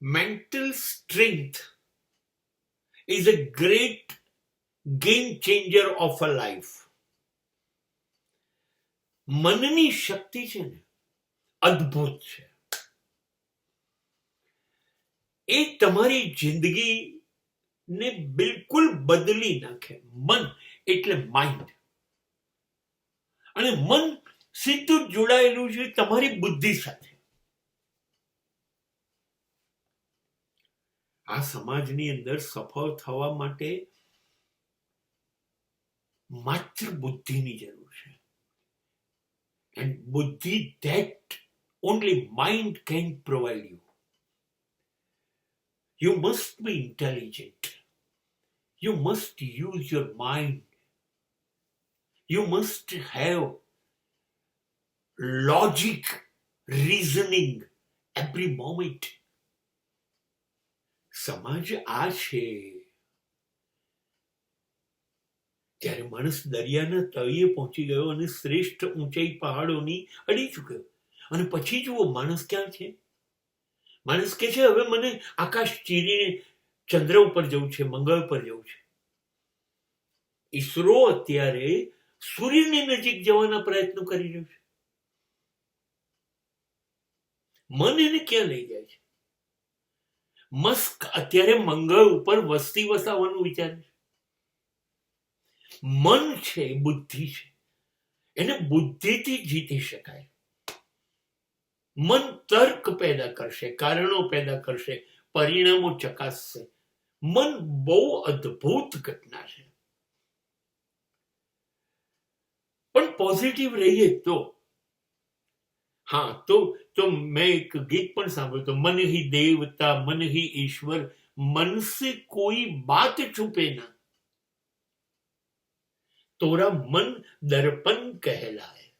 mental strength is a great game changer of a life. મનની શક્તિ છે ને અદ્ભુત છે. એ તમારી જિંદગીને બિલકુલ બદલી નાખે. મન એટલે માઇન્ડ, અને મન સીધું જોડાયેલું છે તમારી બુદ્ધિ સાથે. આ સમાજની અંદર સફળ થવા માટે માત્ર બુદ્ધિની જરૂર છે. And buddhi that only mind can provide you. You must be intelligent. You must use your mind. You must have logic, reasoning every moment. સમાજ આ છે. જ્યારે માણસ દરિયાના તળિયે પહોંચી ગયો અને શ્રેષ્ઠ ઊંચાઈ પહાડોની અડી ચૂક્યો, અને પછી જુઓ માણસ ક્યાં છે. માણસ કે છે હવે મને આકાશ ચીરીને ચંદ્ર ઉપર જવું છે, મંગળ પર જવું છે. ઈસરો અત્યારે સૂર્યની નજીક જવાના પ્રયત્નો કરી રહ્યું છે. મન એને ક્યાં લઈ જાય છે? મસ્ક અત્યારે મંગળ ઉપર વસ્તી વસાવવાનું વિચારે છે. મન છે એ બુદ્ધિ છે, એને બુદ્ધિથી જીતી શકાય. મન તર્ક પેદા કરશે, કારણો પેદા કરશે, પરિણામો ચકાસશે. મન બહુ અદ્ભુત ઘટના છે. પણ પોઝિટિવ રહીએ તો. હા, તો મેં એક ગીત પણ સાંભળ્યું હતું, મન હી દેવતા મન હી ઈશ્વર મન સે કોઈ બાત છુપે ના, તોરા મન દર્પણ કહેલાય.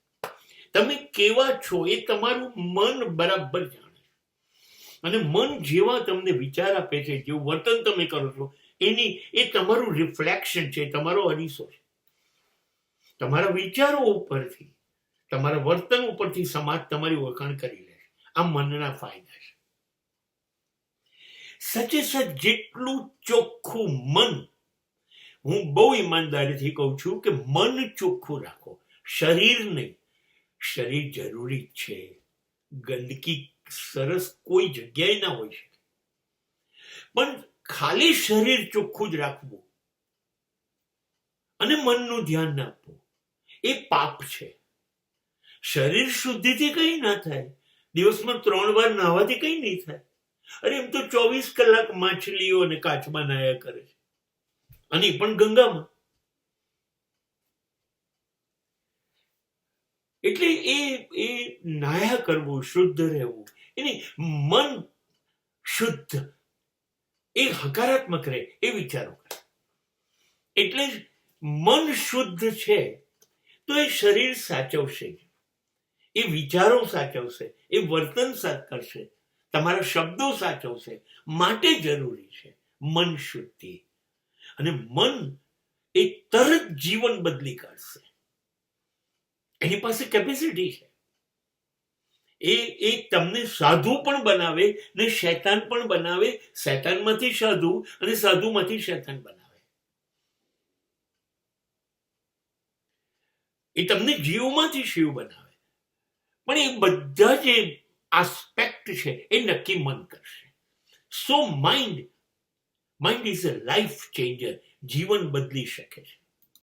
તમે કેવા છો એ તમારું મન બરાબર જાણે. અને મન જેવા તમને વિચાર આપે છે, જેવું વર્તન તમે કરો છો, એ તમારું રિફ્લેક્શન છે, તમારો અરીસો છે. તમારા વિચારો ઉપરથી, તમારા વર્તન ઉપરથી સમાજ તમારી ઓળખાણ કરી લે. આ મનના ફાયદા છે. સચે સચ જેટલું ચોખ્ખું મન, હું બહુ ઈમાનદારીથી કહું છું કે મન ચોખ્ખું રાખો, શરીર નહીં. શરીર જરૂરી છે. ગંદકી સરસ કોઈ જગ્યાએ ના હોય શકે, પણ ખાલી શરીર ચોખ્ખું જ રાખવું અને મનનું ધ્યાન ના આપવું એ પાપ છે. શરીર શુદ્ધિથી કઈ ના થાય. દિવસમાં 3 વાર નાહવાથી કઈ નહીં થાય. અરે એમ તો 24 કલાક માછલીઓ અને કાચબા નાયા કરે છે, અને પણ ગંગામાં. એટલે એ નાયા કરવું, શુદ્ધ રહેવું, એની મન શુદ્ધ, એ હકારાત્મક રહે એ વિચારો કરે. એટલે જ મન શુદ્ધ છે તો એ શરીર સાચવશે, એ વિચારો સાચવશે, એ વર્તન કરશે, તમારા શબ્દો સાચવશે. માટે જરૂરી છે મન શુદ્ધિ. અને મન એ તરત જીવન બદલી કાઢશે. એની પાસે કેપેસિટી છે. એ તમને સાધુ પણ બનાવે ને શૈતાન પણ બનાવે, શૈતાનમાંથી સાધુ અને સાધુમાંથી શૈતાન બનાવે. એ તમને જીવમાંથી શિવ બનાવે. પણ એ બધા જે આસ્પેક્ટ છે એ નક્કી મન કરશે. So mind is a life changer. જીવન બદલી શકે છે.